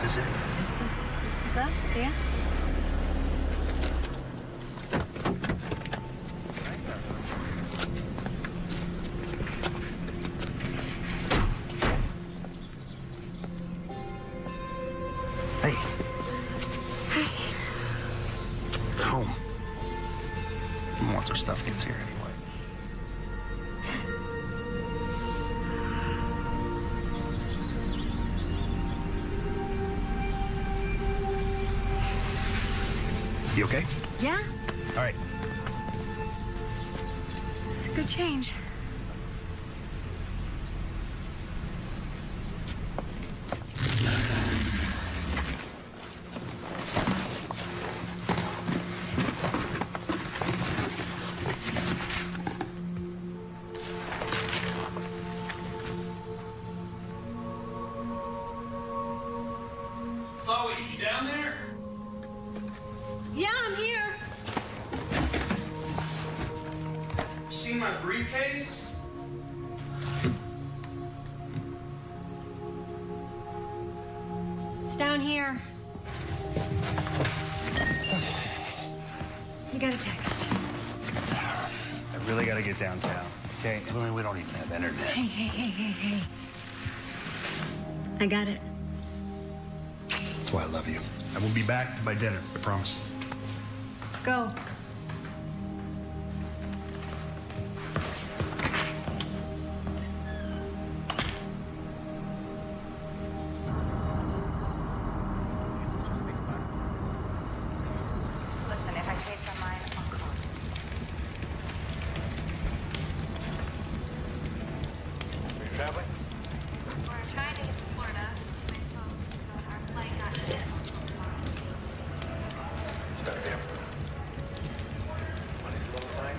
this it? This is us, yeah. Hey. Hi. It's home. Once our stuff gets here anyway. You okay? Yeah, All right. it's a good change. Chloe, you down there? Yeah, I'm here. You seen my briefcase? It's down here. You got a text. I really gotta get downtown, okay? I mean, we don't even have internet. Hey. I got it. That's why I love you. I will be back by dinner, I promise. Go. Listen, if I change my mind, I'll call you. Are you traveling? We're trying to get to Florida. But our flight got canceled tomorrow. Start here. Money's a little tight.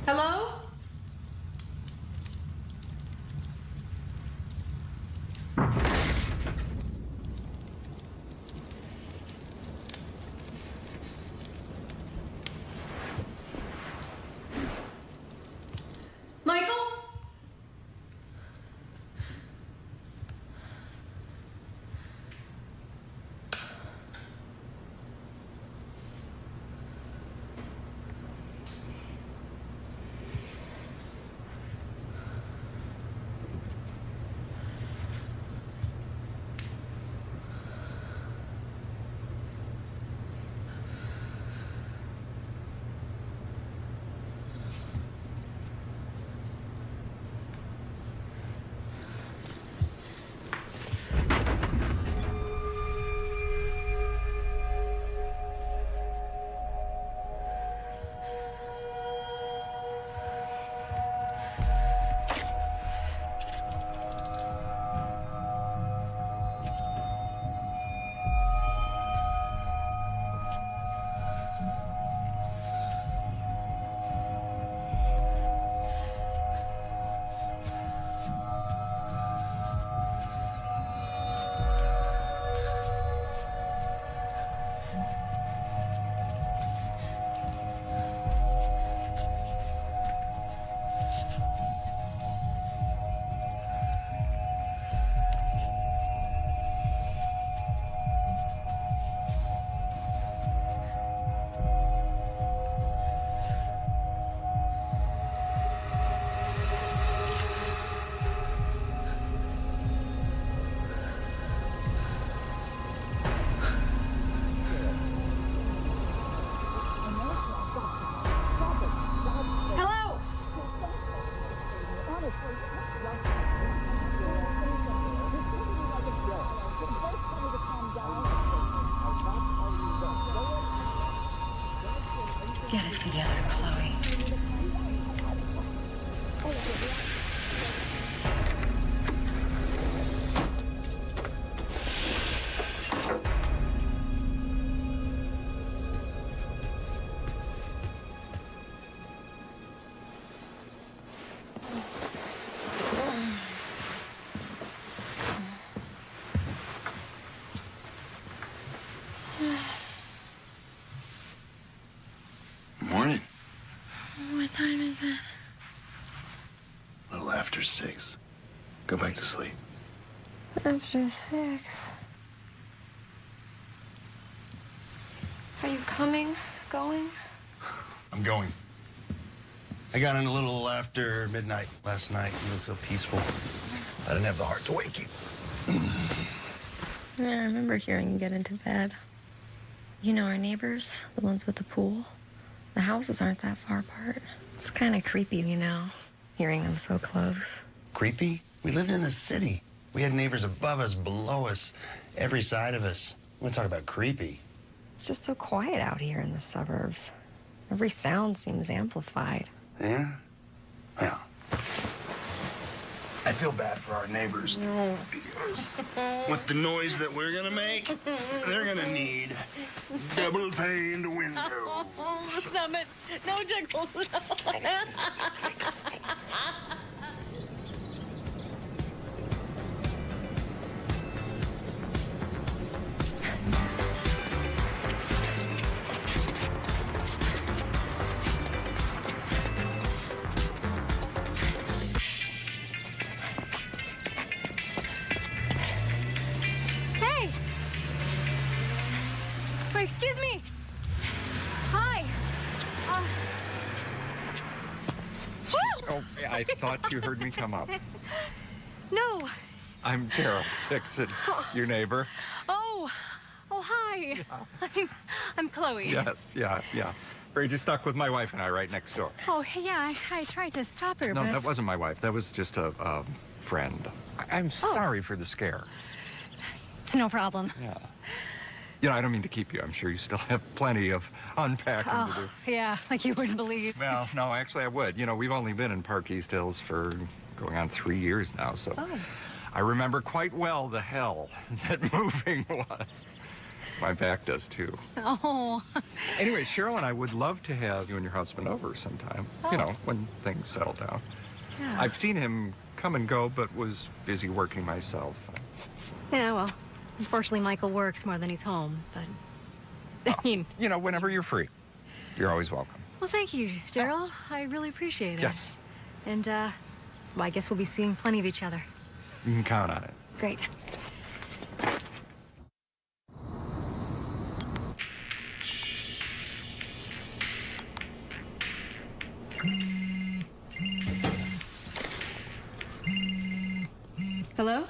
Hello? Michael? Hello? Get it together, Chloe. is it? A little after 6. Go back to sleep. After 6. Are you coming? Going? I'm going. I got in a little after midnight last night. You looked so peaceful. I didn't have the heart to wake you. Yeah, I remember hearing you get into bed. You know our neighbors, the ones with the pool? The houses aren't that far apart. It's kind of creepy, you know, hearing them so close. Creepy? We lived in the city. We had neighbors above us, below us, every side of us. We talk about creepy. It's just so quiet out here in the suburbs. Every sound seems amplified. Yeah? Yeah. I feel bad for our neighbors. Because with the noise that we're gonna make, they're gonna need double paned windows. Stop it. No, Jiggles. Hey! Wait, excuse me. Hi. Oh, I thought you heard me come up. No. I'm Gerald Dixon, your neighbor. Oh, hi. I'm Chloe. Yes, yeah. Afraid you're stuck with my wife and I right next door. Oh, yeah, I tried to stop her, No, but... that wasn't my wife. That was just a friend. I'm sorry for the scare. It's no problem. Yeah. You know, I don't mean to keep you. I'm sure you still have plenty of unpacking to do. Oh, yeah, like you wouldn't believe. Well, no, actually I would. You know, we've only been in Park East Hills for going on 3 years now, so I remember quite well the hell that moving was. My back does too. Oh. Anyway, Cheryl and I would love to have you and your husband over sometime. You know, when things settle down. Yeah. I've seen him come and go, but was busy working myself. Yeah, well, unfortunately, Michael works more than he's home, but... I mean... You know, whenever you're free, you're always welcome. Well, thank you, Daryl. I really appreciate it. Yes. And, well, I guess we'll be seeing plenty of each other. You can count on it. Great. Hello?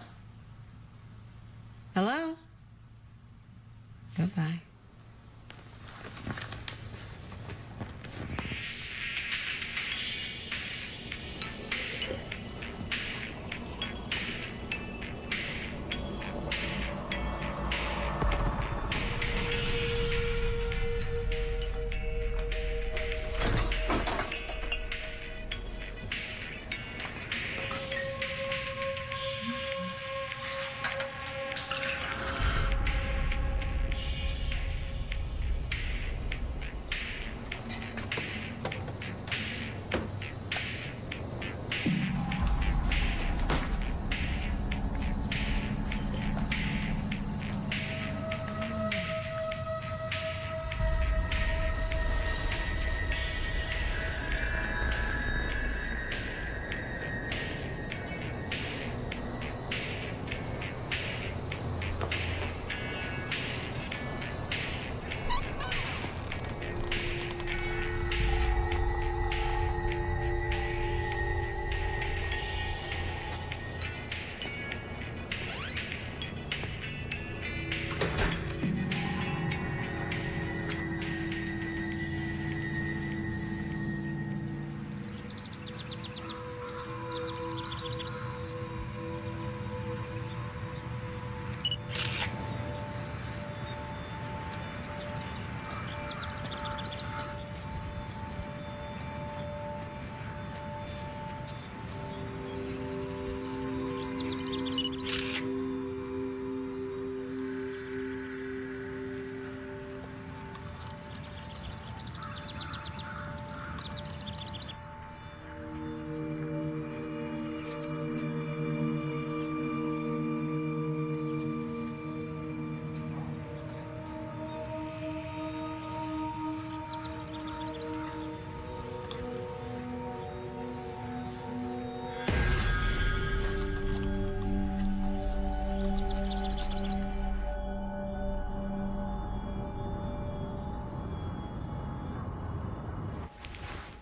Hello? Goodbye.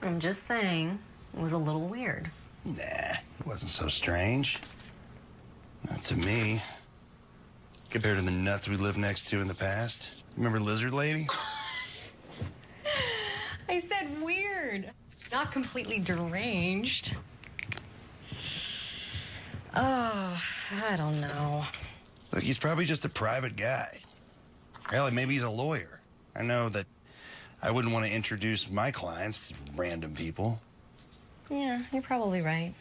I'm just saying, it was a little weird. Nah, it wasn't so strange. Not to me. Compared to the nuts we lived next to in the past. Remember Lizard Lady? I said weird, not completely deranged. Oh, I don't know. Look, he's probably just a private guy. Hell, maybe he's a lawyer. I know that I wouldn't want to introduce my clients to random people. Yeah, you're probably right.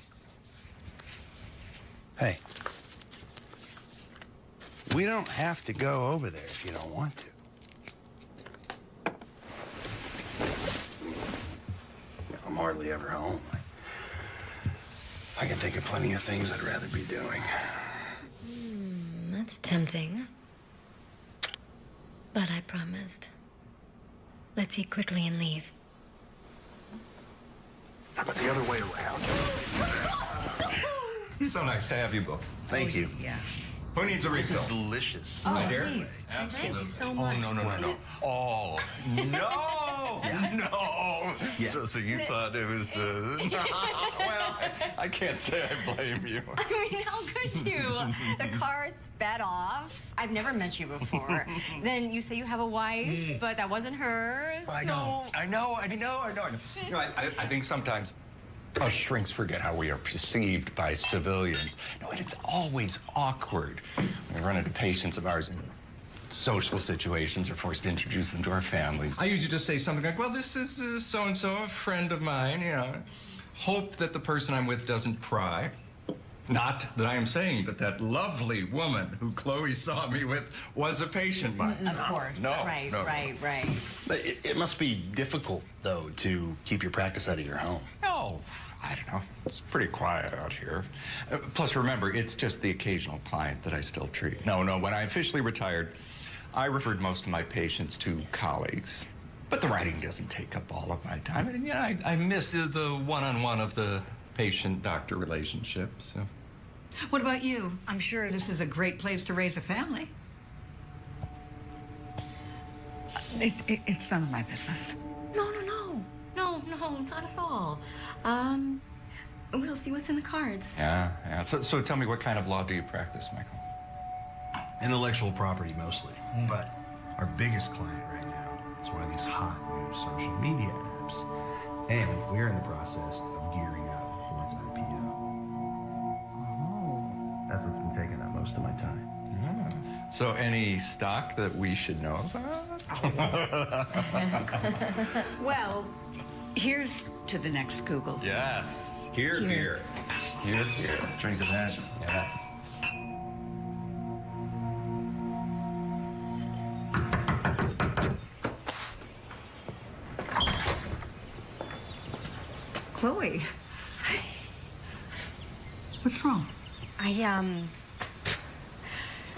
Hey, we don't have to go over there if you don't want to. I'm hardly ever home. I can think of plenty of things I'd rather be doing. That's tempting. But I promised. Let's eat quickly and leave. How about the other way around? So nice to have you both. Thank you. Yeah. Who needs a refill? Delicious. My dear? please. Absolutely. Thank you so much. Oh, no. Oh, no. No. Yeah. So you thought it was, well, I can't say I blame you. I mean, how could you? The car sped off. I've never met you before. Then you say you have a wife, but that wasn't her. I know. You know, I think sometimes us shrinks forget how we are perceived by civilians. No, and it's always awkward when we run into patients of ours in social situations or forced to introduce them to our families. I usually just say something like, well, this is so-and-so, a friend of mine, you know. Hope that the person I'm with doesn't cry. Not that I am saying that that lovely woman who Chloe saw me with was a patient of mine. Of course. No, Right. But it must be difficult, though, to keep your practice out of your home. Oh, I don't know. It's pretty quiet out here. Plus, remember, it's just the occasional client that I still treat. No, when I officially retired, I referred most of my patients to colleagues. But the writing doesn't take up all of my time. And, you know, I miss the one-on-one of the patient-doctor relationship, so. What about you? I'm sure this is a great place to raise a family. It's none of my business. No, not at all. We'll see what's in the cards. Yeah. So tell me, what kind of law do you practice, Michael? Intellectual property, mostly. But our biggest client right now is one of these hot new social media apps. And we're in the process of gearing up for its IPO. Oh. That's what's been taking up most of my time. So any stock that we should know about? Well, here's to the next Google. Yes. Here. Drinks of that. Yes. Chloe. What's wrong?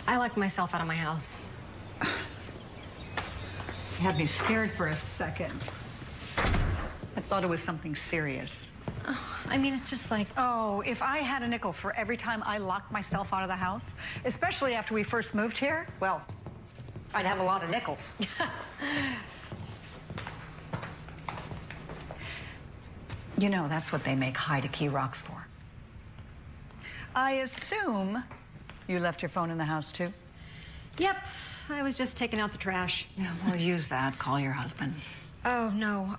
I locked myself out of my house. You had me scared for a second. I thought it was something serious. I mean, it's just like, Oh, if I had a nickel for every time I locked myself out of the house, especially after we first moved here, well, I'd have a lot of nickels. You know, that's what they make high-to-key rocks for. I assume you left your phone in the house, too? yep, I was just taking out the trash. Yeah, well, use that. Call your husband. Oh, no.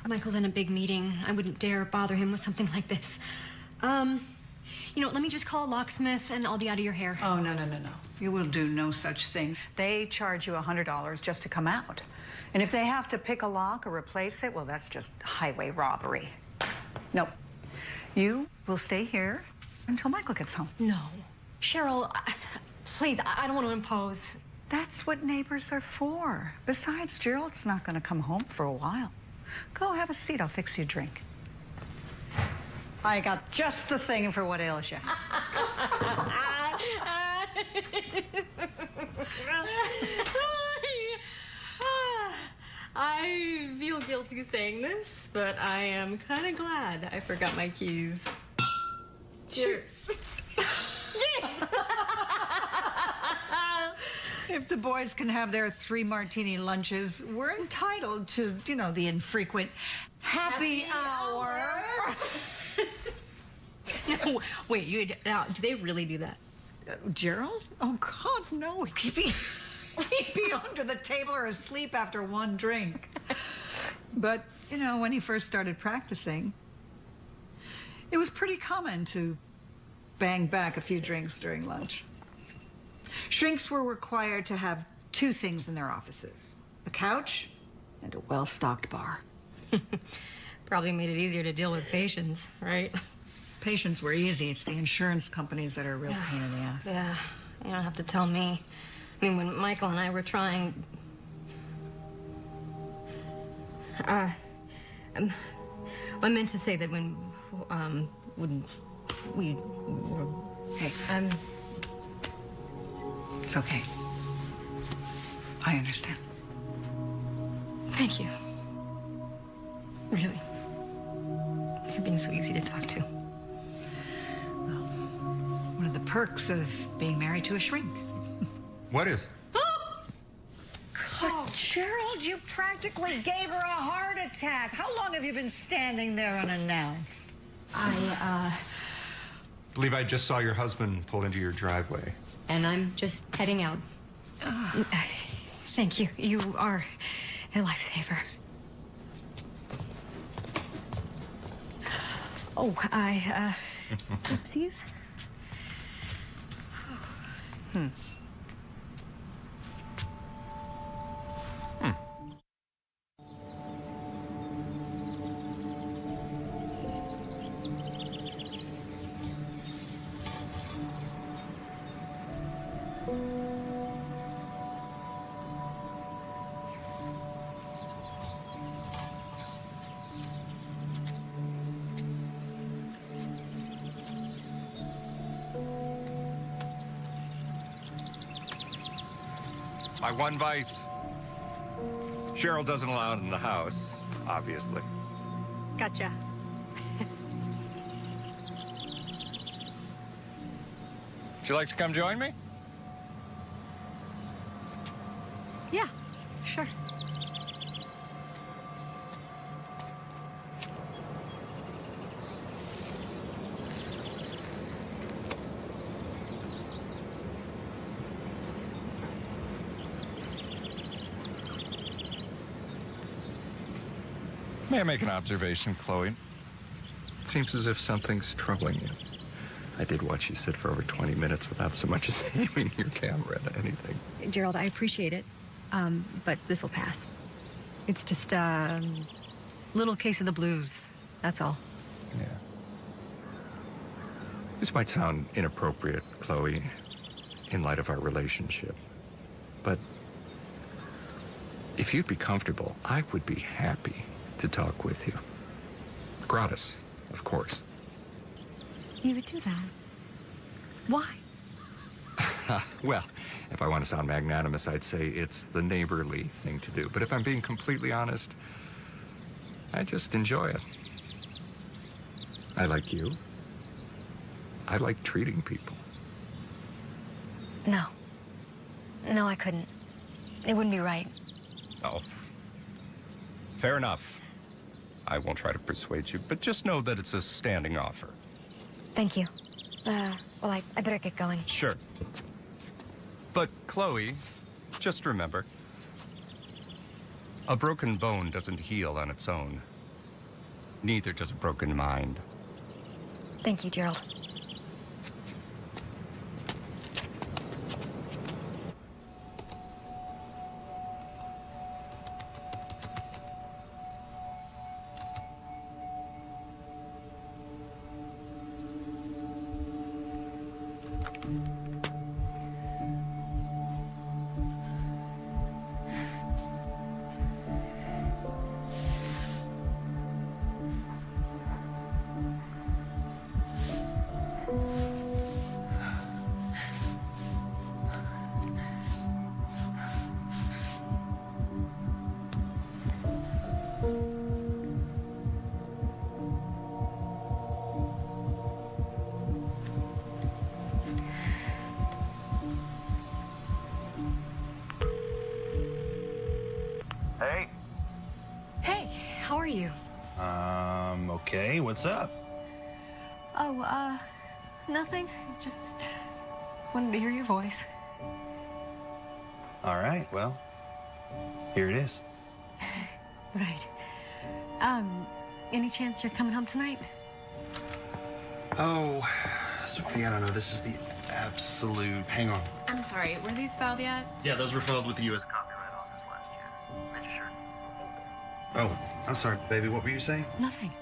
Michael's in a big meeting. I wouldn't dare bother him with something like this. You know, let me just call a locksmith and I'll be out of your hair. Oh, no. You will do no such thing. They charge you $100 just to come out. And if they have to pick a lock or replace it, well, that's just highway robbery. No. You will stay here until Michael gets home. No. Cheryl, please, I don't want to impose. That's what neighbors are for. Besides, Gerald's not going to come home for a while. Go have a seat. I'll fix you a drink. I got just the thing for what ails you. I feel guilty saying this, but I am kind of glad I forgot my keys. Cheers. Cheers. If the boys can have their 3 martini lunches, we're entitled to, the infrequent happy hour. No, wait, do they really do that? Gerald? Oh, God, no. He'd be under the table or asleep after 1 drink. But, when he first started practicing, it was pretty common to bang back a few drinks during lunch. Shrinks were required to have 2 things in their offices: a couch and a well-stocked bar. Probably made it easier to deal with patients, right? Patients were easy. It's the insurance companies that are a real pain in the ass. Yeah, you don't have to tell me. I mean, when Michael and I were trying... I meant to say that when we were... Hey, it's okay. I understand. Thank you. Really. You're being so easy to talk to. One of the perks of being married to a shrink. What is? God, Gerald, you practically gave her a heart attack. How long have you been standing there unannounced? Believe I just saw your husband pull into your driveway. And I'm just heading out. Thank you. You are a lifesaver. Oh, oopsies. My one vice. Cheryl doesn't allow it in the house, obviously. Gotcha. Would you like to come join me? Yeah, sure. May I make an observation, Chloe? It seems as if something's troubling you. I did watch you sit for over 20 minutes without so much as aiming your camera at anything. Gerald, I appreciate it, but this will pass. It's just a little case of the blues, that's all. Yeah. This might sound inappropriate, Chloe, in light of our relationship, but if you'd be comfortable, I would be happy to talk with you. Gratis, of course. You would do that? Why? Well, if I want to sound magnanimous, I'd say it's the neighborly thing to do. But if I'm being completely honest, I just enjoy it. I like you. I like treating people. No. No, I couldn't. It wouldn't be right. Oh. Fair enough. I won't try to persuade you, but just know that it's a standing offer. Thank you. Well, I better get going. Sure. But, Chloe, just remember, a broken bone doesn't heal on its own. Neither does a broken mind. Thank you, Gerald. Hey. Hey, how are you? Okay, what's up? Oh, nothing. Just wanted to hear your voice. All right, well, here it is. Right. Any chance you're coming home tonight? Oh, Sophie, I don't know. This is the absolute. Hang on. I'm sorry, were these filed yet? Yeah, those were filed with the U.S. Copyright office last year. Registered. Oh, I'm sorry, baby. What were you saying? Nothing.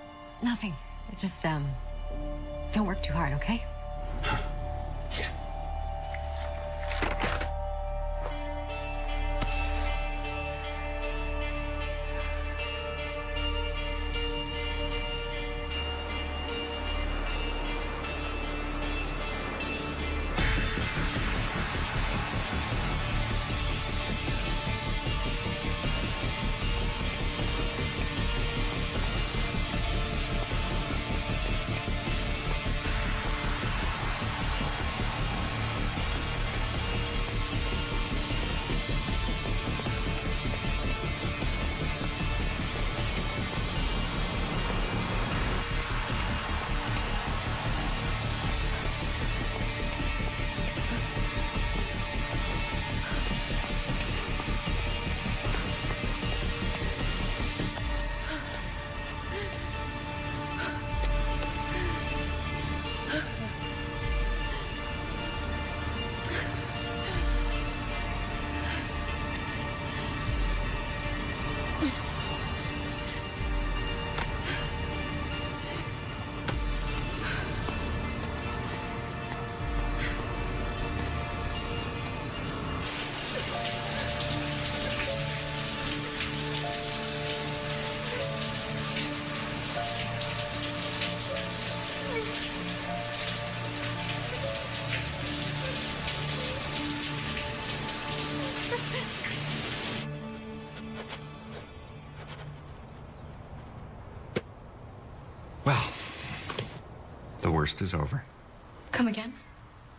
Nothing. Just, don't work too hard, okay? Yeah. Well, the worst is over. Come again?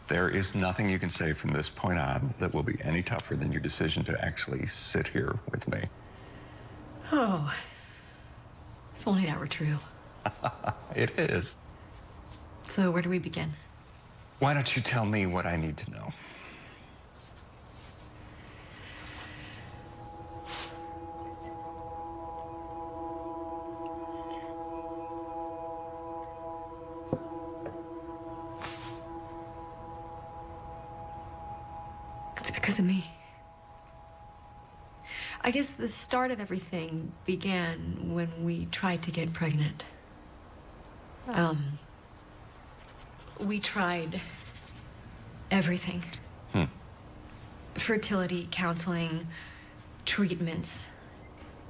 There is nothing you can say from this point on that will be any tougher than your decision to actually sit here with me. Oh, if only that were true. It is. So where do we begin? Why don't you tell me what I need to know? It's because of me. I guess the start of everything began when we tried to get pregnant. We tried everything. Fertility, counseling, treatments.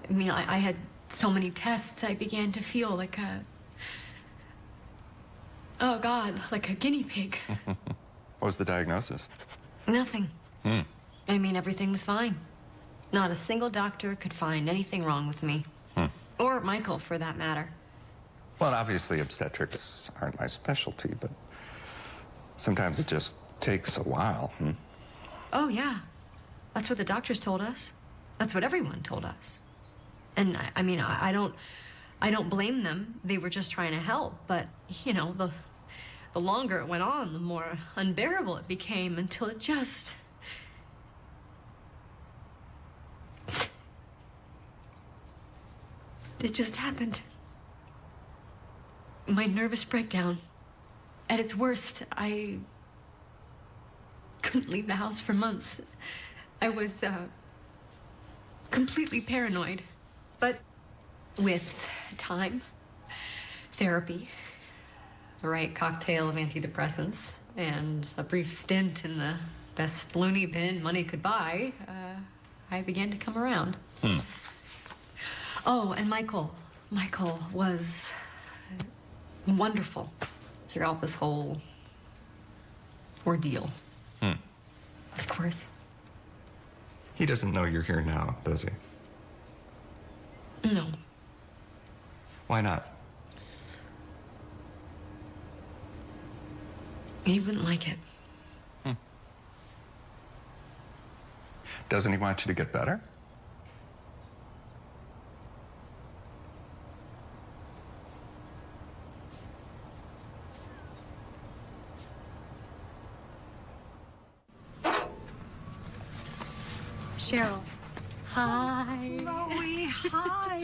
I mean, I had so many tests, I began to feel like oh God, like a guinea pig. What was the diagnosis? Nothing. I mean, everything was fine. Not a single doctor could find anything wrong with me. Or Michael, for that matter. Well, obviously obstetrics aren't my specialty, but sometimes it just takes a while. Oh, yeah. That's what the doctors told us. That's what everyone told us. And I mean, I don't blame them. They were just trying to help. But, you know, the longer it went on, the more unbearable it became until it just... It just happened. My nervous breakdown. At its worst, I couldn't leave the house for months. I was completely paranoid. But with time, therapy, the right cocktail of antidepressants, and a brief stint in the best loony bin money could buy, I began to come around. Oh, and Michael was wonderful throughout this whole ordeal. Of course. He doesn't know you're here now, does he? No. Why not? He wouldn't like it. Doesn't he want you to get better? Cheryl. Hi. Chloe, hi.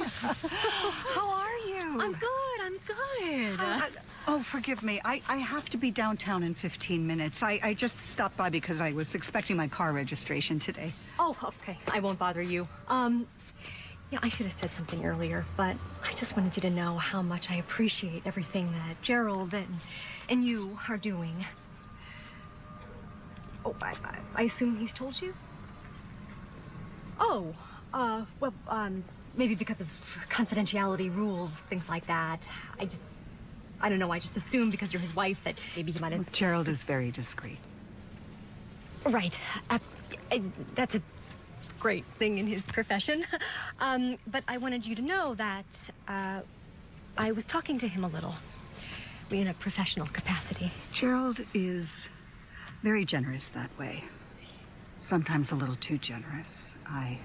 How are you? I'm good. I'm good. Oh, forgive me. I have to be downtown in 15 minutes. I just stopped by because I was expecting my car registration today. Oh, okay. I won't bother you. Yeah, I should have said something earlier, but I just wanted you to know how much I appreciate everything that Gerald and you are doing. Oh, I assume he's told you? Oh, well, maybe because of confidentiality rules, things like that. I don't know, I just assumed because you're his wife that maybe he might have... Gerald is very discreet. Right. That's a great thing in his profession. But I wanted you to know that, I was talking to him a little. In a professional capacity. Gerald is very generous that way. Sometimes a little too generous. I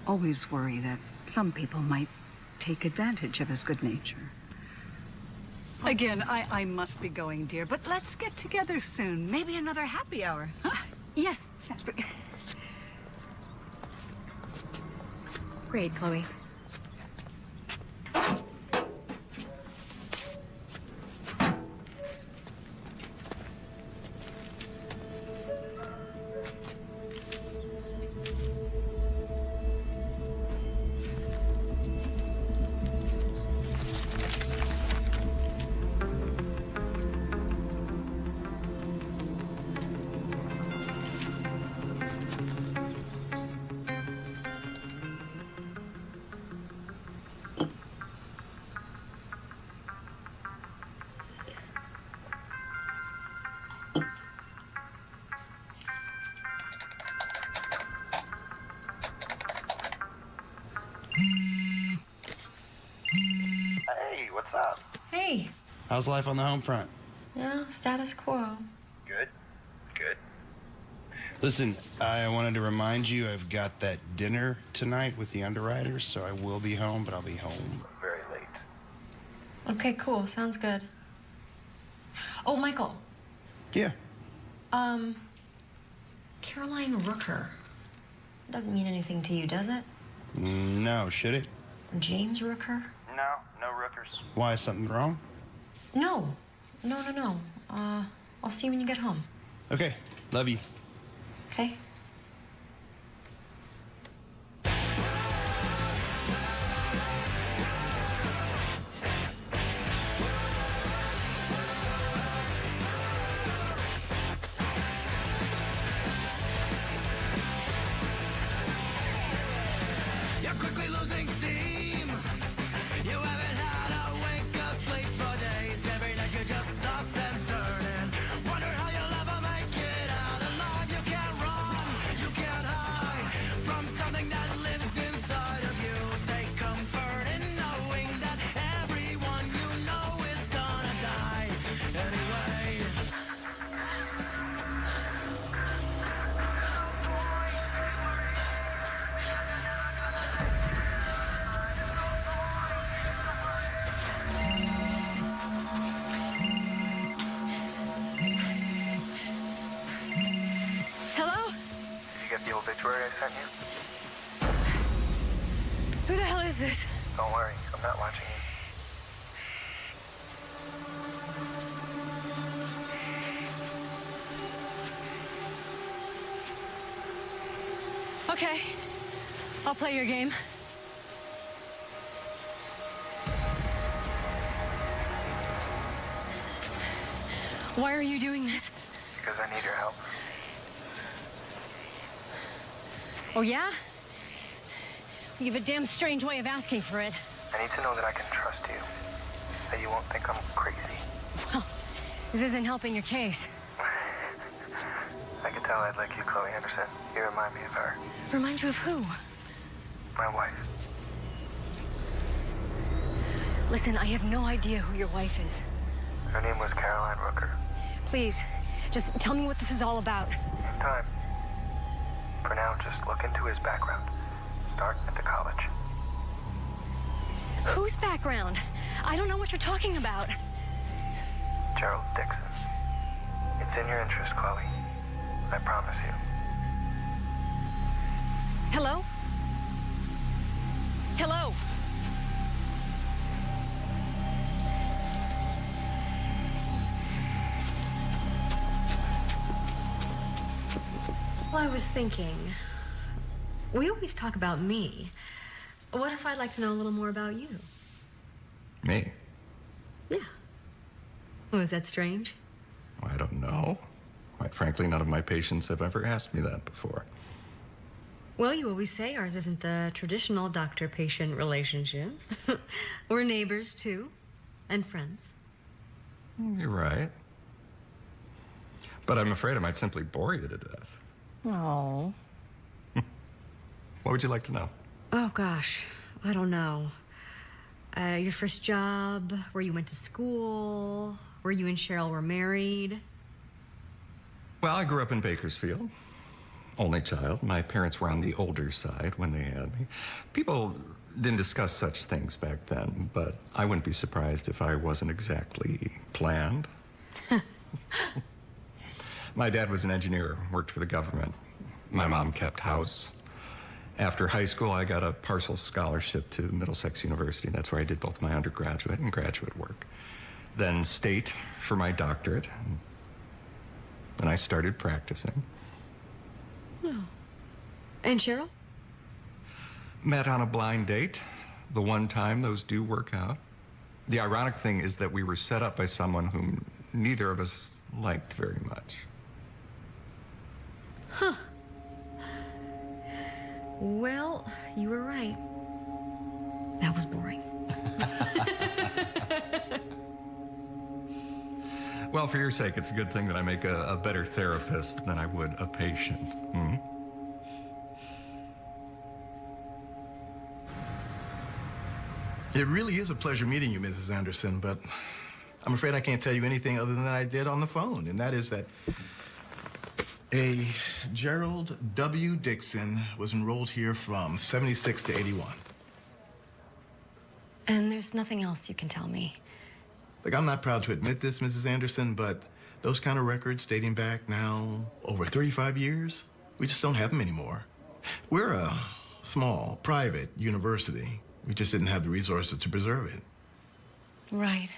always worry that some people might take advantage of his good nature. Again, I must be going, dear, but let's get together soon. Maybe another happy hour. Huh? Yes. Great, Chloe. Hey, what's up? Hey. How's life on the home front? Yeah, status quo. Good. Good. Listen, I wanted to remind you I've got that dinner tonight with the underwriters, so I will be home, but I'll be home. Very late. Okay, cool. Sounds good. Oh, Michael. Yeah. Caroline Rooker. Doesn't mean anything to you, does it? No, should it? James Rooker? No, no rookers. Why, something wrong? No. No. I'll see you when you get home. Okay, love you. Okay? You're quickly losing steam. You haven't had a wink of sleep for days. Every night you just toss and turn and wonder how you'll ever make it out alive. You can't run, you can't hide from something that lives inside of you. Take comfort in knowing that everyone you know is gonna die anyway. Hello? Did you get the obituary I sent you? Who the hell is this? Don't worry, I'm not watching you. Okay. I'll play your game. Why are you doing this? Because I need your help. Oh, yeah? You have a damn strange way of asking for it. I need to know that I can trust you. That you won't think I'm crazy. Well, this isn't helping your case. I can tell I'd like you, Chloe Anderson. You remind me of her. Remind you of who? My wife. Listen, I have no idea who your wife is. Her name was Caroline Rooker. Please, just tell me what this is all about. In time. For now, just look into his background. Start at the college. Whose background? I don't know what you're talking about. Gerald Dixon. It's in your interest, Chloe. I promise you. Hello? Hello? Well, I was thinking, we always talk about me. What if I'd like to know a little more about you? Me? Yeah. Was that strange? I don't know. Quite frankly, none of my patients have ever asked me that before. Well, you always say ours isn't the traditional doctor-patient relationship. We're neighbors, too, and friends. You're right. But I'm afraid I might simply bore you to death. Oh. What would you like to know? Oh, gosh. I don't know. Your first job, where you went to school, where you and Cheryl were married. Well, I grew up in Bakersfield. Only child. My parents were on the older side when they had me. People didn't discuss such things back then, but I wouldn't be surprised if I wasn't exactly planned. My dad was an engineer, worked for the government. My mom kept house. After high school, I got a partial scholarship to Middlesex University. That's where I did both my undergraduate and graduate work. Then state for my doctorate. Then I started practicing. Oh. And Cheryl? Met on a blind date. The one time those do work out. The ironic thing is that we were set up by someone whom neither of us liked very much. Huh. Well, you were right. That was boring. Well, for your sake, it's a good thing that I make a better therapist than I would a patient. Hmm? It really is a pleasure meeting you, Mrs. Anderson, but I'm afraid I can't tell you anything other than I did on the phone, and that is that a Gerald W. Dixon was enrolled here from 76 to 81. And there's nothing else you can tell me. Like, I'm not proud to admit this, Mrs. Anderson, but those kind of records dating back now over 35 years, we just don't have them anymore. We're a small, private university. We just didn't have the resources to preserve it. Right.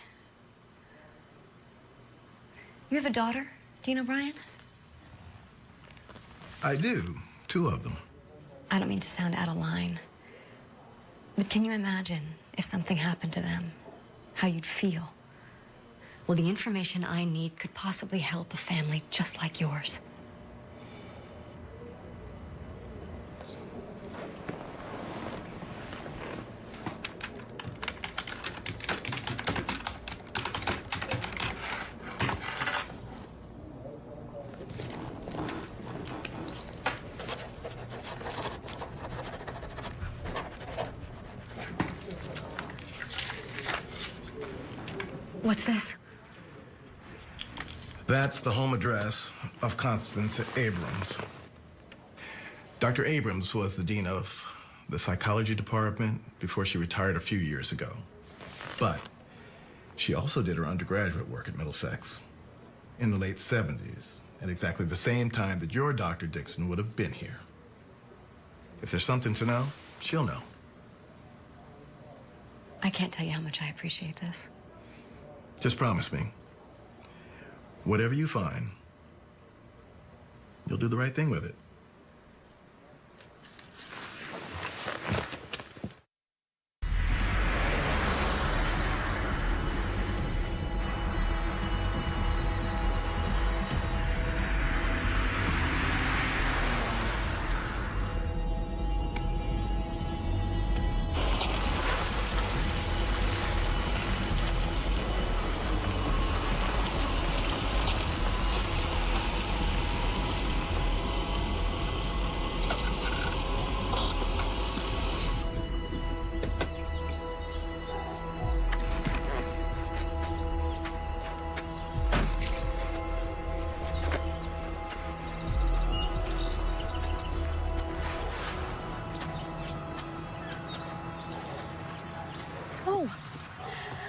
You have a daughter? Do you know Brian? I do. 2 of them. I don't mean to sound out of line, but can you imagine if something happened to them? How you'd feel? Well, the information I need could possibly help a family just like yours. What's this? That's the home address of Constance Abrams. Dr. Abrams was the dean of the psychology department before she retired a few years ago. But she also did her undergraduate work at Middlesex in the late 70s, at exactly the same time that your Dr. Dixon would have been here. If there's something to know, she'll know. I can't tell you how much I appreciate this. Just promise me, whatever you find, you'll do the right thing with it. Oh,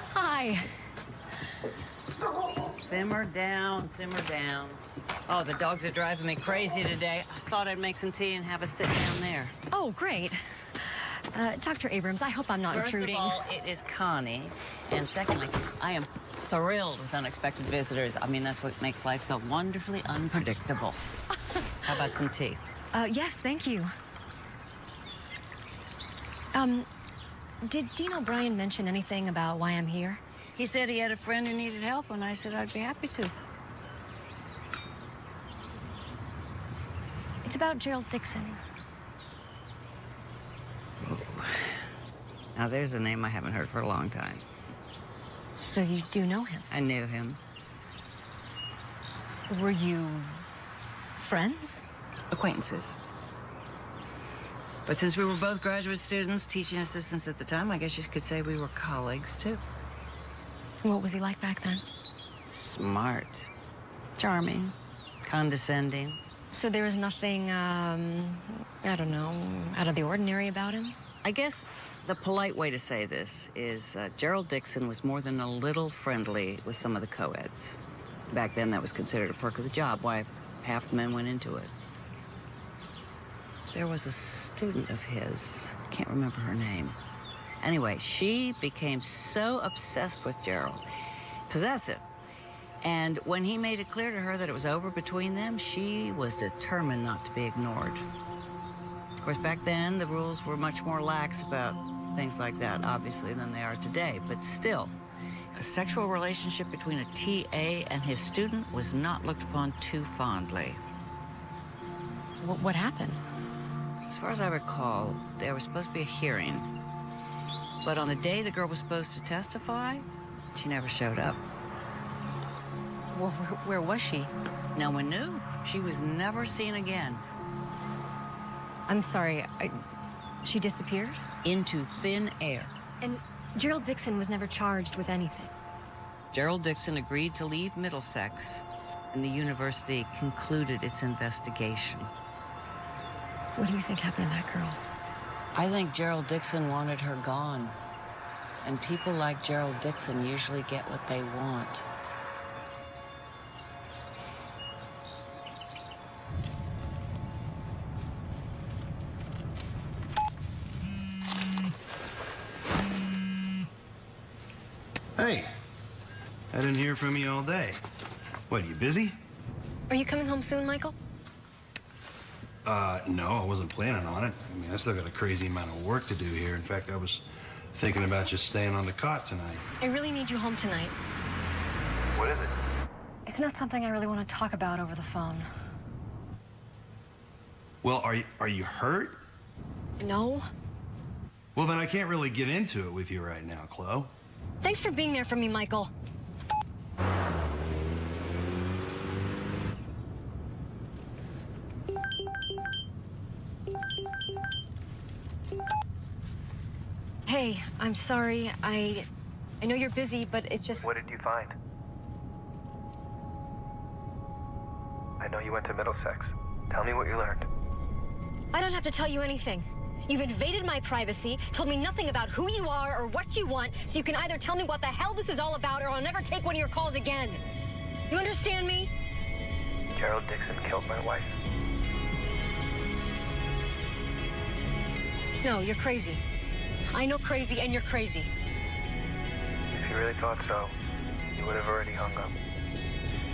hi. Simmer down, simmer down. Oh, the dogs are driving me crazy today. I thought I'd make some tea and have a sit down there. Oh, great. Dr. Abrams, I hope I'm not intruding. First of all, it is Connie. And secondly, I am thrilled with unexpected visitors. I mean, that's what makes life so wonderfully unpredictable. How about some tea? Yes, thank you. Did Dean O'Brien mention anything about why I'm here? He said he had a friend who needed help, and I said I'd be happy to. It's about Gerald Dixon. Now, there's a name I haven't heard for a long time. So you do know him? I knew him. Were you friends? Acquaintances. But since we were both graduate students, teaching assistants at the time, I guess you could say we were colleagues, too. What was he like back then? Smart. Charming. Condescending. So there was nothing, I don't know, out of the ordinary about him? I guess the polite way to say this is Gerald Dixon was more than a little friendly with some of the co-eds. Back then, that was considered a perk of the job, why half the men went into it. There was a student of his, can't remember her name. Anyway, she became so obsessed with Gerald, possessive. And when he made it clear to her that it was over between them, she was determined not to be ignored. Of course, back then, the rules were much more lax about things like that, obviously, than they are today. But still, a sexual relationship between a TA and his student was not looked upon too fondly. What happened? As far as I recall, there was supposed to be a hearing. But on the day the girl was supposed to testify, she never showed up. Where was she? No one knew. She was never seen again. I'm sorry, she disappeared? Into thin air. And Gerald Dixon was never charged with anything? Gerald Dixon agreed to leave Middlesex, and the university concluded its investigation. What do you think happened to that girl? I think Gerald Dixon wanted her gone. And people like Gerald Dixon usually get what they want. Hey, I didn't hear from you all day. What, are you busy? Are you coming home soon, Michael? No, I wasn't planning on it. I mean, I still got a crazy amount of work to do here. In fact, I was thinking about just staying on the cot tonight. I really need you home tonight. What is it? It's not something I really want to talk about over the phone. Well, are you hurt? No. Well, then I can't really get into it with you right now, Chloe. Thanks for being there for me, Michael. Hey, I'm sorry. I know you're busy, but it's just... What did you find? I know you went to Middlesex. Tell me what you learned. I don't have to tell you anything. You've invaded my privacy, told me nothing about who you are or what you want, so you can either tell me what the hell this is all about or I'll never take one of your calls again. You understand me? Gerald Dixon killed my wife. No, you're crazy. I know crazy and you're crazy. If you really thought so, you would have already hung up.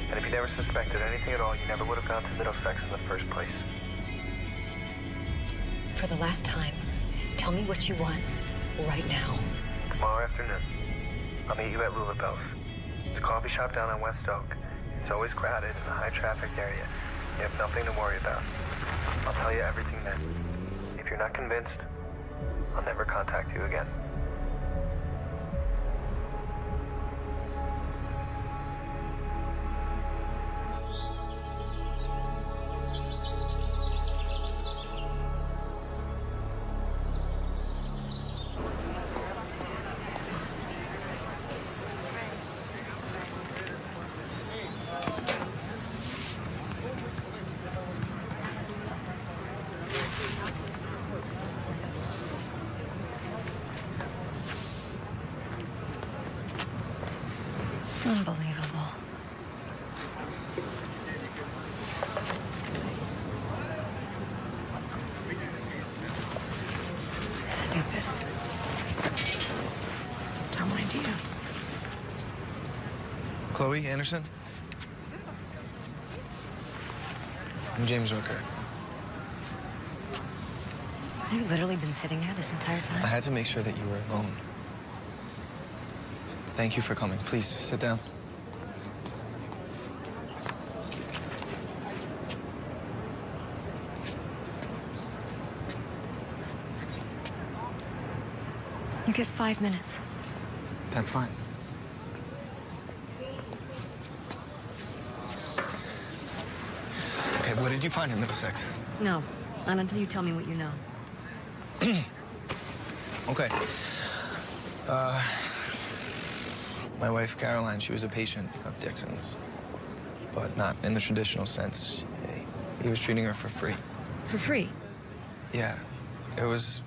And if you never suspected anything at all, you never would have gone to Middlesex in the first place. For the last time, tell me what you want right now. Tomorrow afternoon, I'll meet you at Lulabelle's. It's a coffee shop down on West Oak. It's always crowded in a high-traffic area. You have nothing to worry about. I'll tell you everything then. If you're not convinced, I'll never contact you again. Unbelievable. idea. Chloe Anderson? I'm James Rooker. Have you literally been sitting there this entire time? I had to make sure that you were alone. Thank you for coming. Please, sit down. You get 5 minutes. That's fine. Okay, what did you find in Middlesex? No, not until you tell me what you know. Okay. My wife, Caroline, she was a patient of Dixon's, but not in the traditional sense. He was treating her for free. For free? Yeah, it was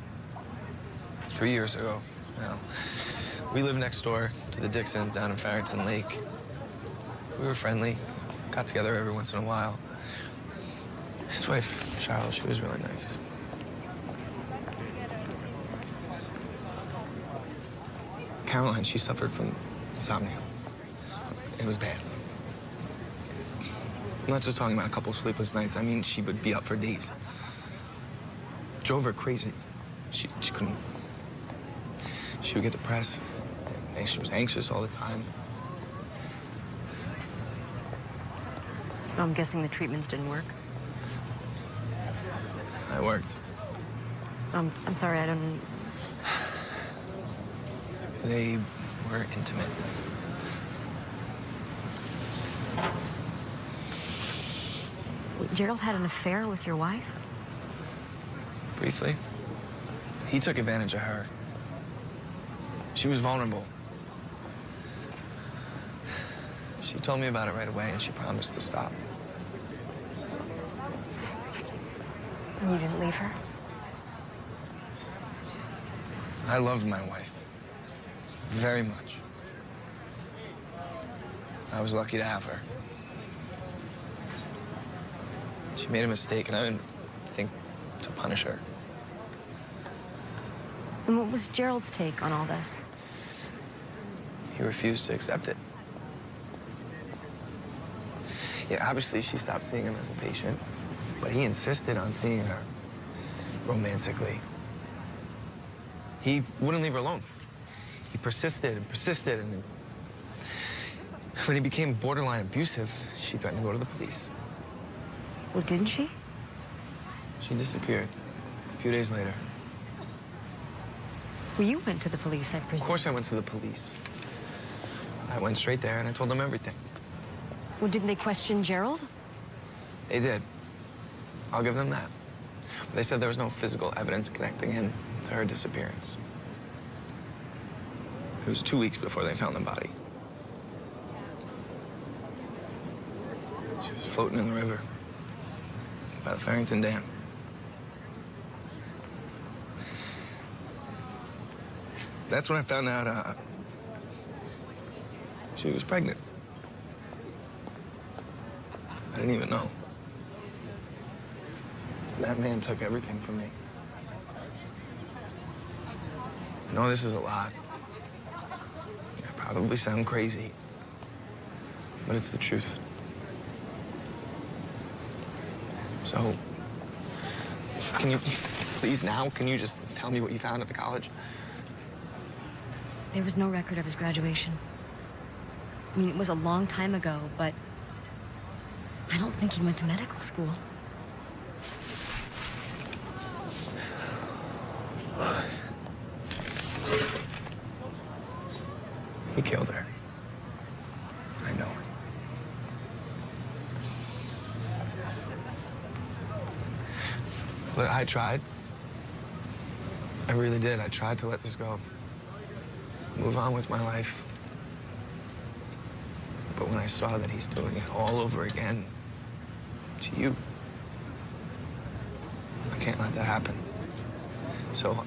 3 years ago now. We lived next door to the Dixons down in Farrington Lake. We were friendly, got together every once in a while. His wife, Charles, she was really nice. Caroline, she suffered from insomnia. It was bad. I'm not just talking about a couple sleepless nights. I mean, she would be up for days. Drove her crazy. She couldn't. She would get depressed. And she was anxious all the time. I'm guessing the treatments didn't work. It worked. I'm sorry, I don't... They were intimate. Gerald had an affair with your wife? Briefly. He took advantage of her. She was vulnerable. She told me about it right away, and she promised to stop. And you didn't leave her? I loved my wife. Very much. I was lucky to have her. She made a mistake, and I didn't think to punish her. And what was Gerald's take on all this? He refused to accept it. Yeah, obviously she stopped seeing him as a patient, but he insisted on seeing her romantically. He wouldn't leave her alone. He persisted and persisted, and when he became borderline abusive, she threatened to go to the police. Well, didn't she? She disappeared a few days later. Well, you went to the police, I Of presume. course I went to the police. I went straight there and I told them everything. Well, didn't they question Gerald? They did. I'll give them that. But they said there was no physical evidence connecting him to her disappearance. It was 2 weeks before they found the body. She was floating in the river by the Farrington Dam. That's when I found out she was pregnant. I didn't even know. That man took everything from me. I know this is a lot. I probably sound crazy, but it's the truth. So, can you, please now, can you just tell me what you found at the college? There was no record of his graduation. I mean, it was a long time ago, but I don't think he went to medical school. He killed her. I know it. But I tried. I really did. I tried to let this go. Move on with my life. But when I saw that he's doing it all over again, to you, I can't let that happen. So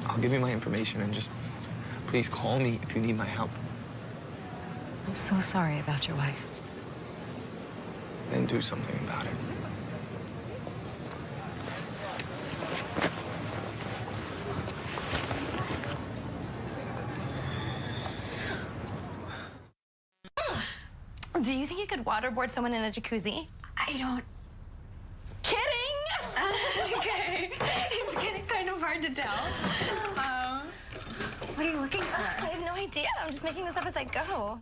I'll give you my information and just please call me if you need my help. I'm so sorry about your wife. Then do something about it. Do you think you could waterboard someone in a jacuzzi? I don't. Kidding! Okay. It's getting kind of hard to tell. What are you looking for? I have no idea. I'm just making this up as I go.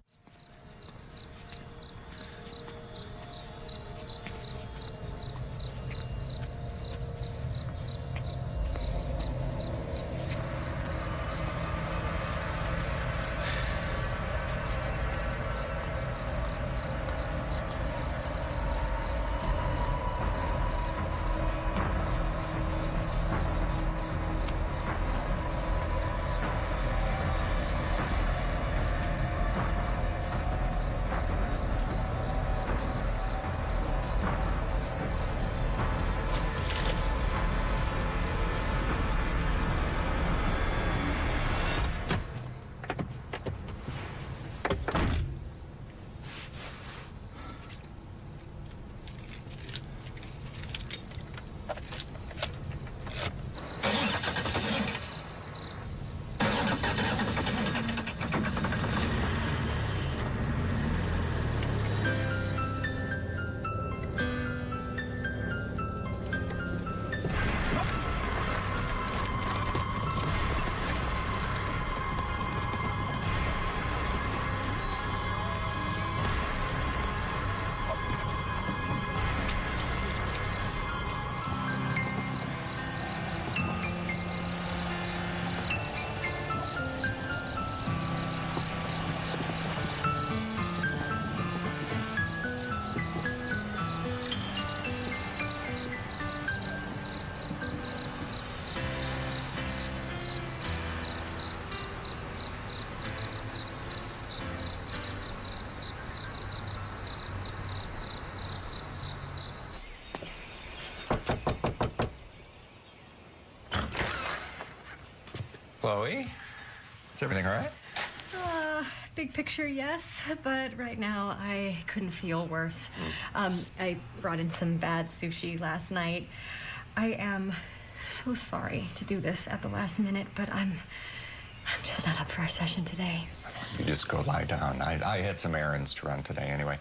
Chloe, is everything all right? Big picture, yes, but right now I couldn't feel worse. I brought in some bad sushi last night. I am so sorry to do this at the last minute, but I'm just not up for a session today. You just go lie down. I had some errands to run today anyway.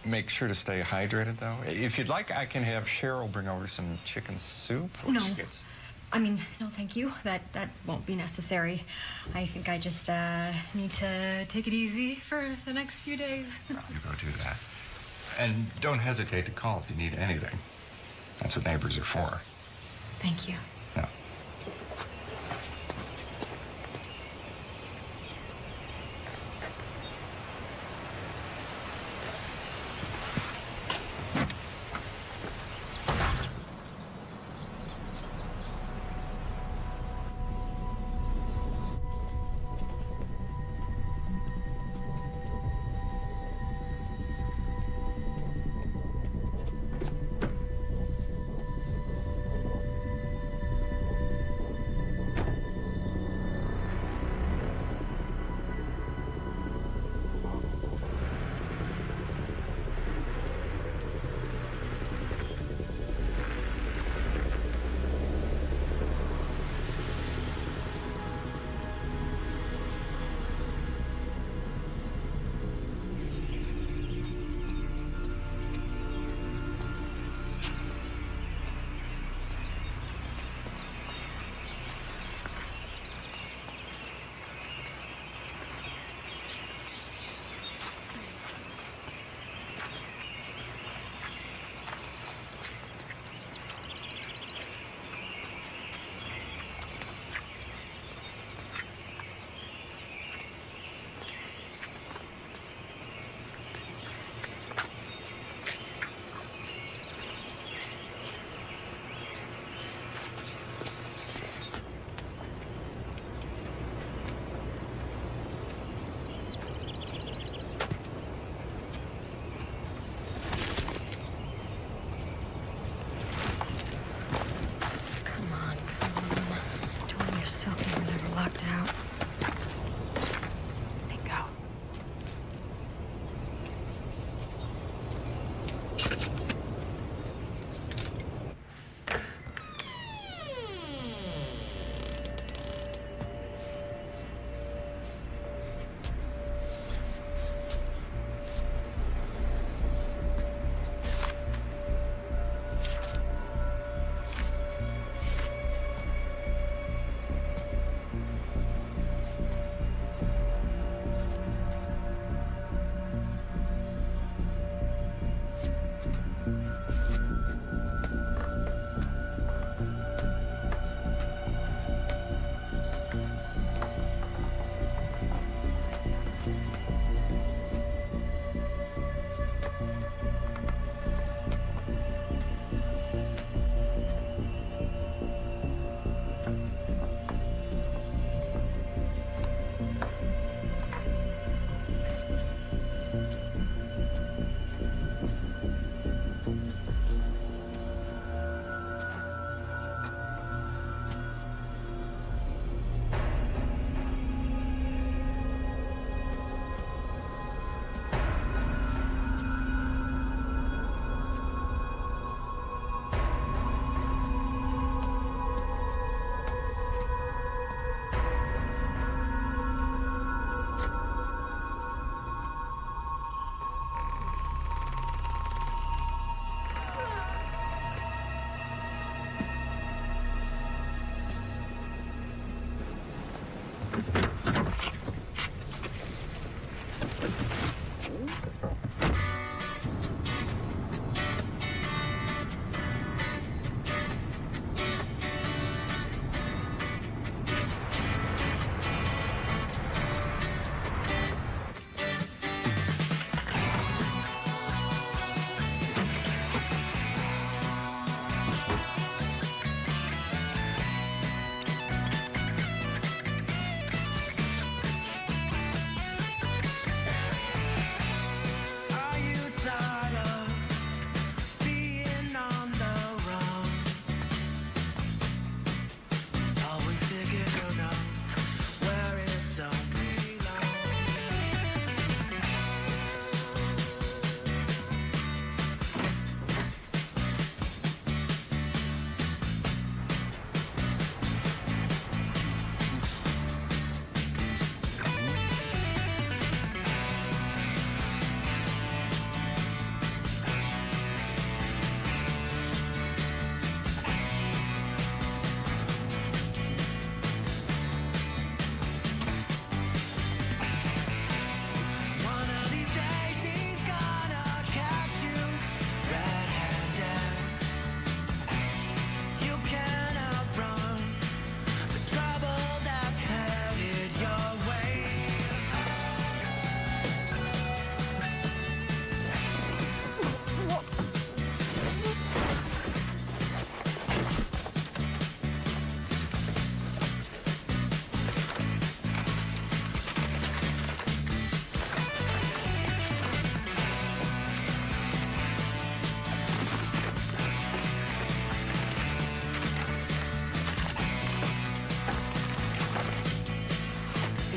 Make sure to stay hydrated, though. If you'd like, I can have Cheryl bring over some chicken soup. No. I mean, no, thank you. That won't be necessary. I think I just need to take it easy for the next few days. You go do that. And don't hesitate to call if you need anything. That's what neighbors are for. Thank you. No.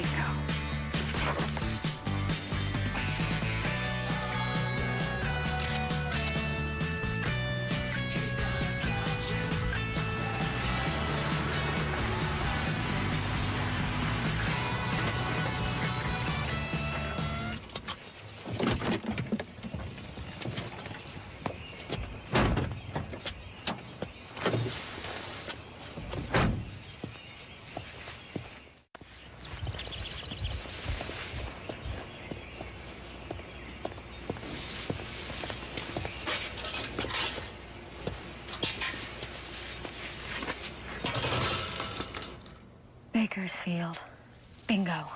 go. Bakersfield. Bingo.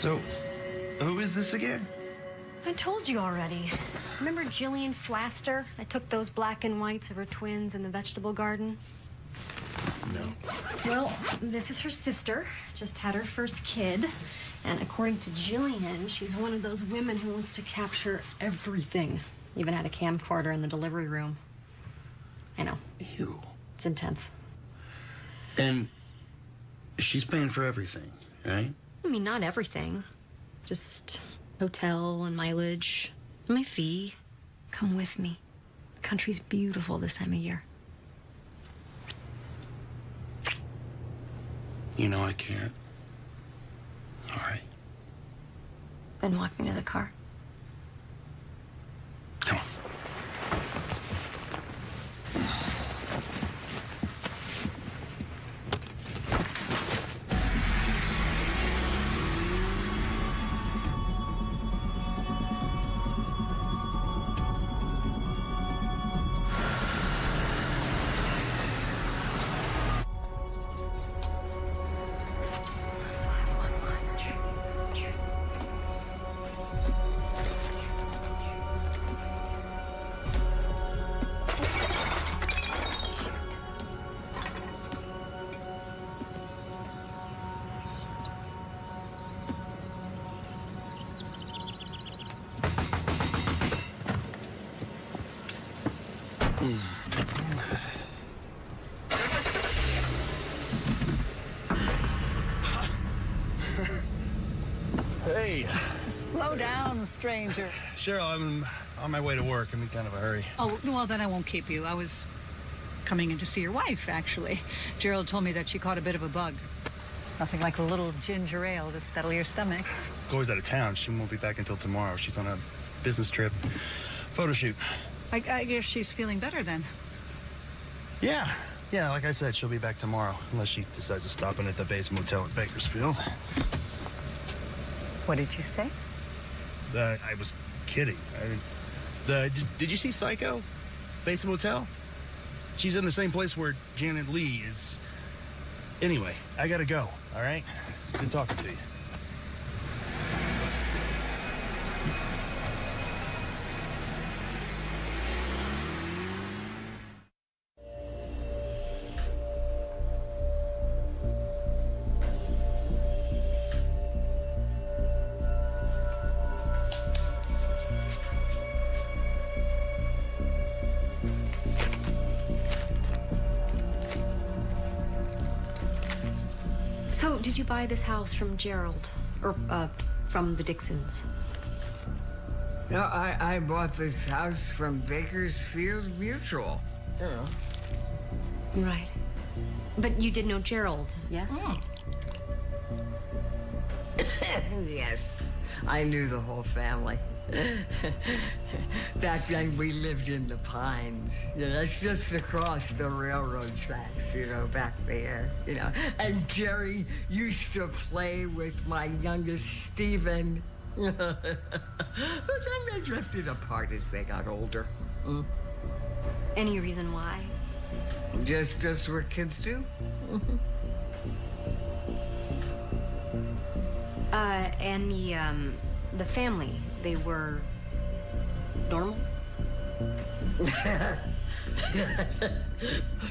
So, who is this again? I told you already. Remember Jillian Flaster? I took those black and whites of her twins in the vegetable garden. No. Well, this is her sister. Just had her first kid. And according to Jillian, she's one of those women who wants to capture everything. Even had a camcorder in the delivery room. I know. Ew. It's intense. And she's paying for everything, right? I mean, not everything. Just hotel and mileage. My fee. Come with me. country's beautiful this time of year. You know I can't. All right. Then walk me to the car. Come on. Hey. Slow down, stranger. Cheryl, I'm on my way to work. I'm in kind of a hurry. Oh, well, then I won't keep you. I was coming in to see your wife, actually. Gerald told me that she caught a bit of a bug. Nothing like a little ginger ale to settle your stomach. Chloe's out of town. She won't be back until tomorrow. She's on a business trip. Photo shoot. I guess she's feeling better then. Yeah. Yeah, like I said, she'll be back tomorrow. Unless she decides to stop in at the Bates Motel in Bakersfield. What did you say? I was kidding. Did you see Psycho? Bates Motel? She's in the same place where Janet Leigh is. Anyway, I gotta go, all right? Good talking to you. So, did you buy this house from Gerald? Or, from the Dixons? No, I bought this house from Bakersfield Mutual. You know. Right. But you did know Gerald, yes? Yes, I knew the whole family. Back then, we lived in the Pines. You know, it's just across the railroad tracks, you know, back there, you know. And Jerry used to play with my youngest, Stephen. But then they drifted apart as they got older. Any reason why? Just what kids do. And the family, they were normal?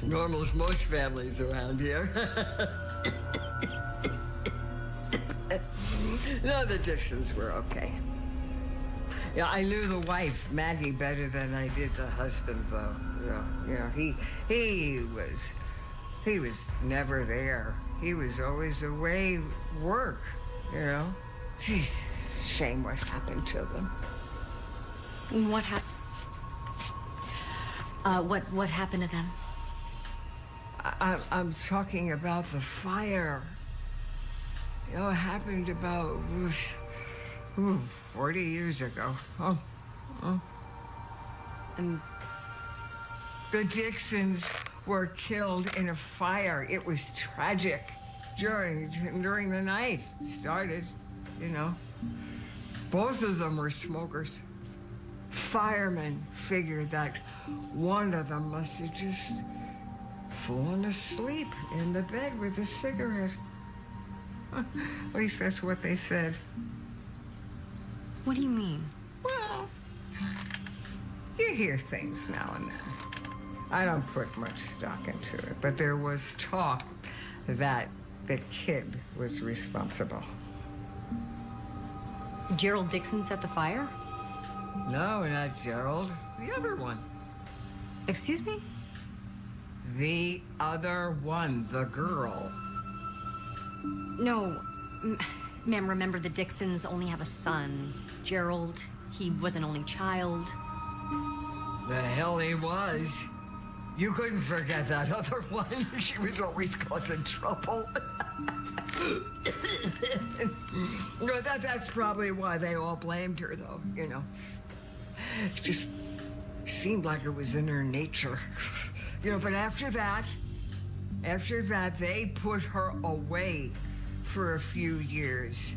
Normal as most families around here. No, the Dixons were okay. Yeah, I knew the wife, Maggie, better than I did the husband, though. You know, he was never there. He was always away work, you know. Geez, shame what happened to them. What happened? What happened to them? I'm talking about the fire. You know, it happened about 40 years ago. And the Dixons were killed in a fire. It was tragic. During the night, it started, you know. Both of them were smokers. Firemen figured that one of them must have just fallen asleep in the bed with a cigarette. At least that's what they said. What do you mean? Well, you hear things now and then. I don't put much stock into it, but there was talk that the kid was responsible. Gerald Dixon set the fire? No, not Gerald. The other one. Excuse me? The other one, the girl. No, ma'am, remember the Dixons only have a son. Gerald, he was an only child. The hell he was. You couldn't forget that other one. She was always causing trouble. No, that's probably why they all blamed her, though, you know. It just seemed like it was in her nature. You know, but after that, they put her away for a few years.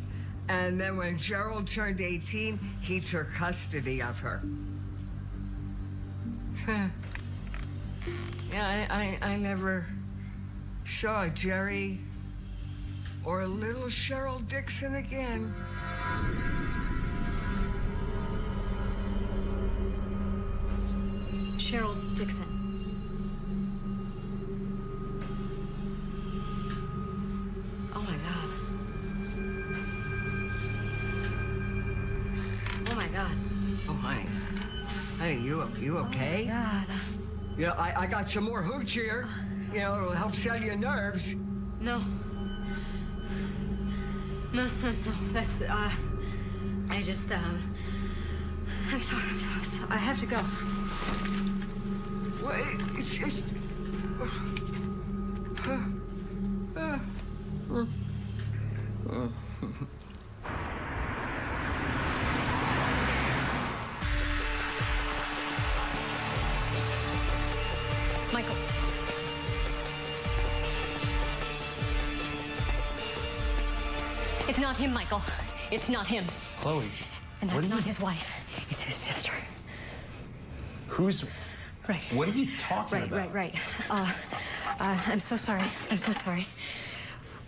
And then when Gerald turned 18, he took custody of her. Yeah, I never saw Jerry or little Cheryl Dixon again. Cheryl Dixon. Oh my God. Oh my God. Oh, honey. Honey, you okay? Oh my God. You know, I got some more hooch here. You know, it'll help settle your nerves. No. No. That's, I just, I'm sorry. I have to go. Well, it's just... Michael. It's not him, Michael. It's not him. Chloe. And that's not his wife. It's his sister. Who's... Right. What are you talking about? Right. I'm so sorry.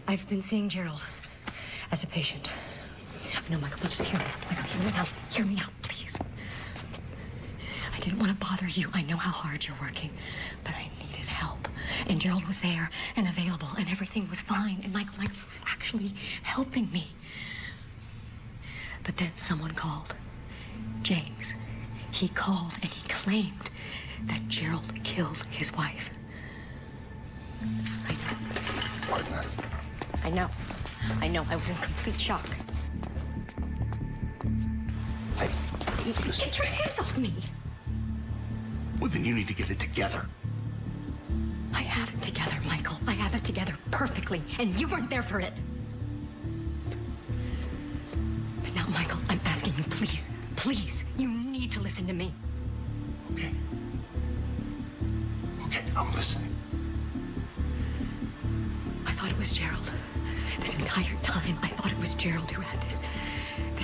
I've been seeing Gerald as a patient. No, Michael, just hear me. Michael, hear me out. Hear me out, please. I didn't want to bother you. I know how hard you're working, but I needed help. And Gerald was there and available, and everything was fine. And Michael was actually helping me. But then someone called. James. He called and he claimed that Gerald killed his wife. I know. Pardon us. I know. I was in complete shock. Hey, Get your hands off me! well, then you need to get it together. I have it together, Michael. I have it together perfectly, and you weren't there for it. But now, Michael, I'm asking you, please, you need to listen to me. Okay, I'm listening. I thought it was Gerald. This entire time, I thought it was Gerald who had this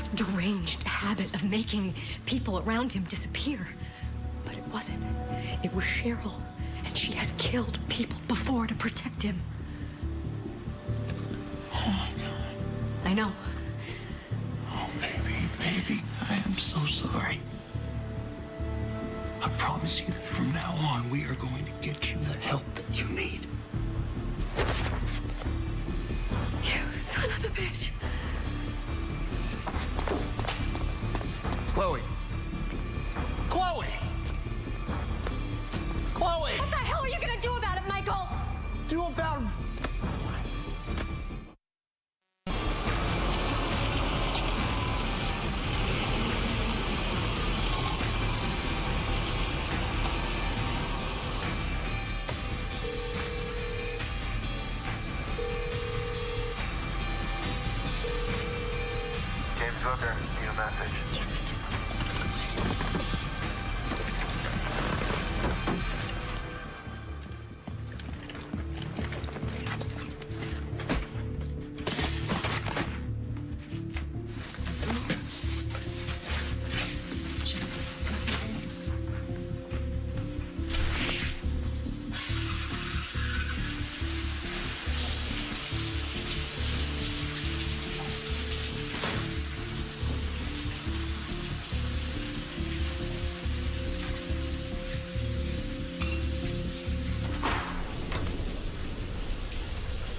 deranged habit of making people around him disappear. But it wasn't. It was Cheryl, and she has killed people before to protect him. Oh, my God. I know. Oh, baby, I am so sorry. I promise you that from now on, we are going to get you the help that you need. You son of a bitch. Chloe! What the hell are you gonna do about it, Michael? Do about... James Booker, need a message. Damn it.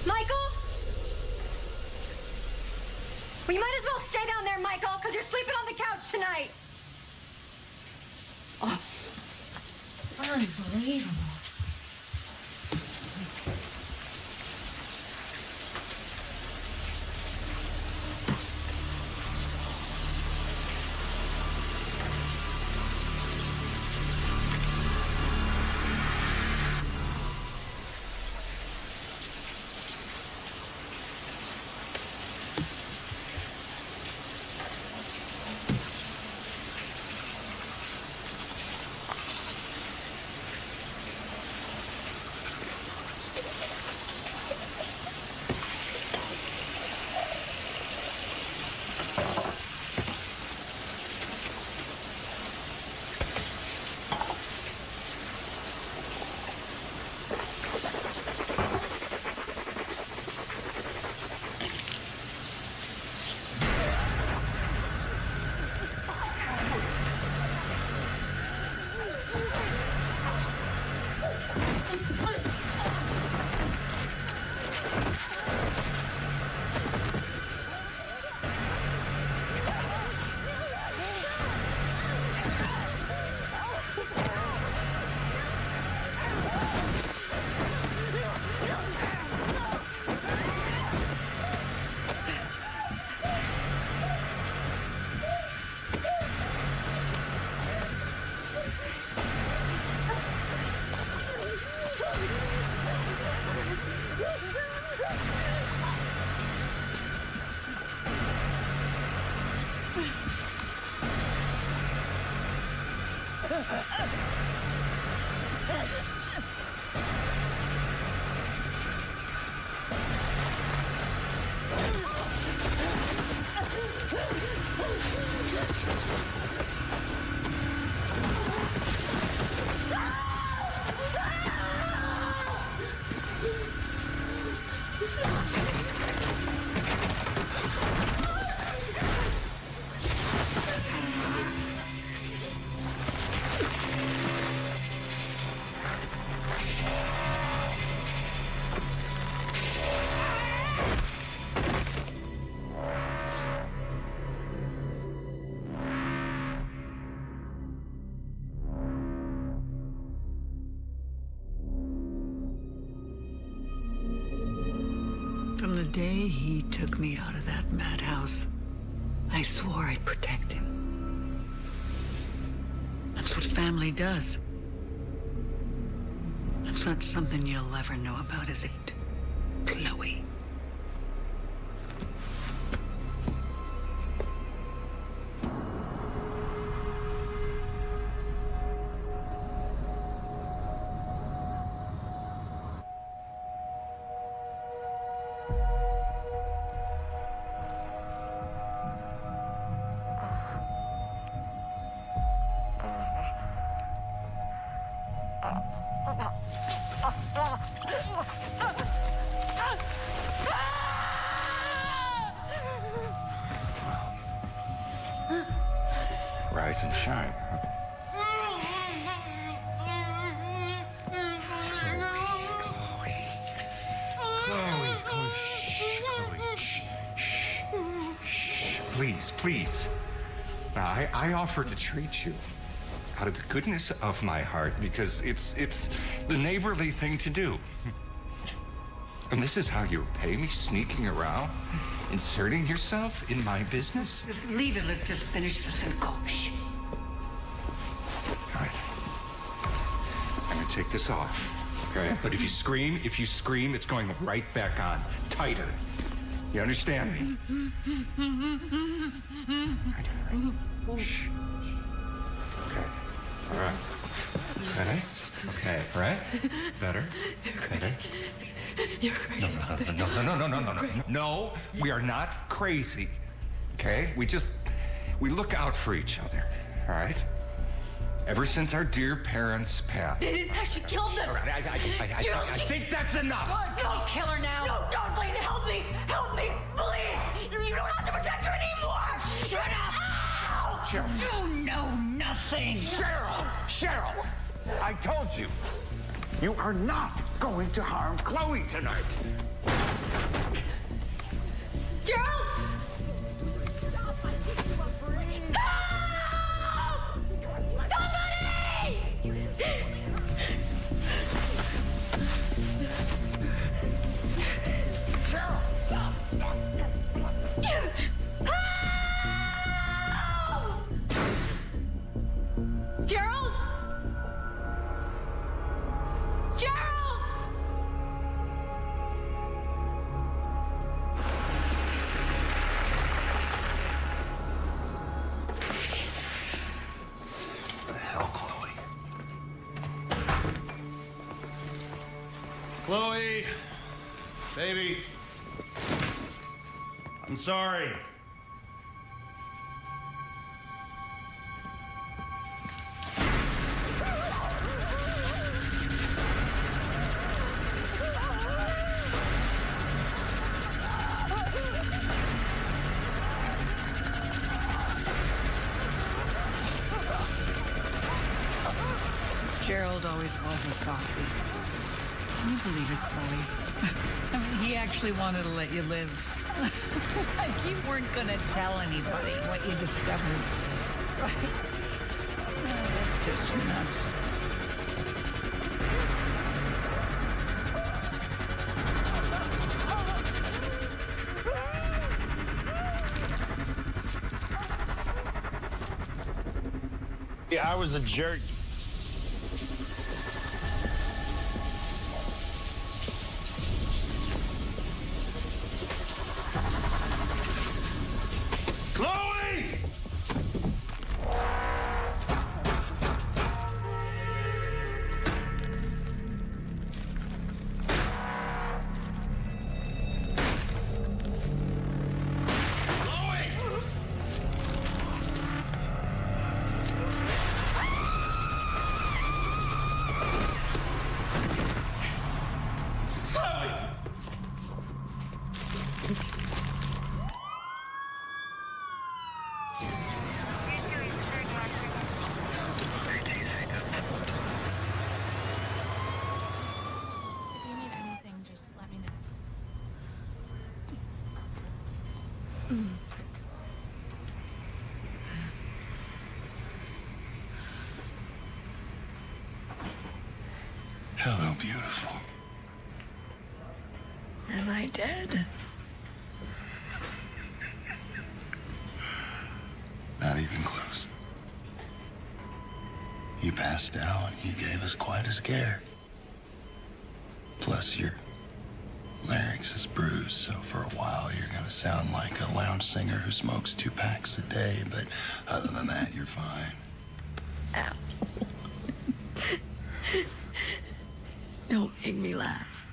Michael? Well, you might as well stay down there, Michael, because you're sleeping on the couch tonight. Oh, unbelievable. day he took me out of that madhouse, I swore I'd protect him. That's what family does. That's not something you'll ever know about, is it, Chloe? Rise and shine. Chloe, shh, Chloe, shh, shh, shh. Please, please. Now, I offer to treat you out of the goodness of my heart because it's the neighborly thing to do. And this is how you repay me, sneaking around, inserting yourself in my business? Just leave it. Let's just finish this and go. Shh. All right. I'm gonna take this off, okay? But if you scream, it's going right back on, tighter. You understand me? All right. Shh. Okay. All right. Ready? Okay. All right. Better. Better. You're crazy. No. No, we are not crazy. Okay? We look out for each other. All right? Ever since our dear parents passed. They didn't actually kill them. All right, I think that's enough. No, kill her now. No, don't, please help me. Help me, please. You don't have to protect her anymore. Shut up. Ow! Cheryl. You know nothing. Cheryl, I told you. You are not going to harm Chloe tonight. Gerald! Stop! I teach you a break. Help! Somebody! Cheryl! Stop! Help! Gerald! Gerald! What the hell, Chloe? Chloe! Baby! I'm sorry. Gerald always was a softie. Can you believe it, Chloe? I mean, he actually wanted to let you live. Like you weren't gonna tell anybody what you discovered. Right? Oh, that's just nuts. Yeah, I was a jerk. Chloe! If you need anything, just let me know. Hello, beautiful. Am I dead? passed out, you gave us quite a scare. Plus, your larynx is bruised, so for a while you're gonna sound like a lounge singer who smokes 2 packs a day, but other than that, you're fine. Ow. Don't make me laugh.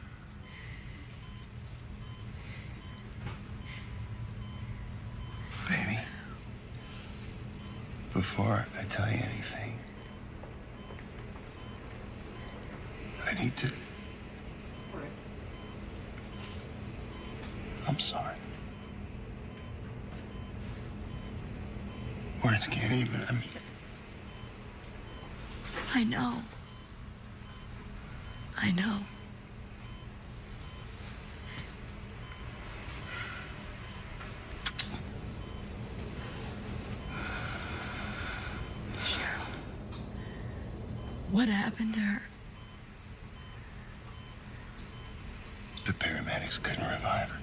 Baby, before I tell you anything, I need to... I'm sorry. Words can't even, I mean... I know. I know. Cheryl. What happened to her? The paramedics couldn't revive her.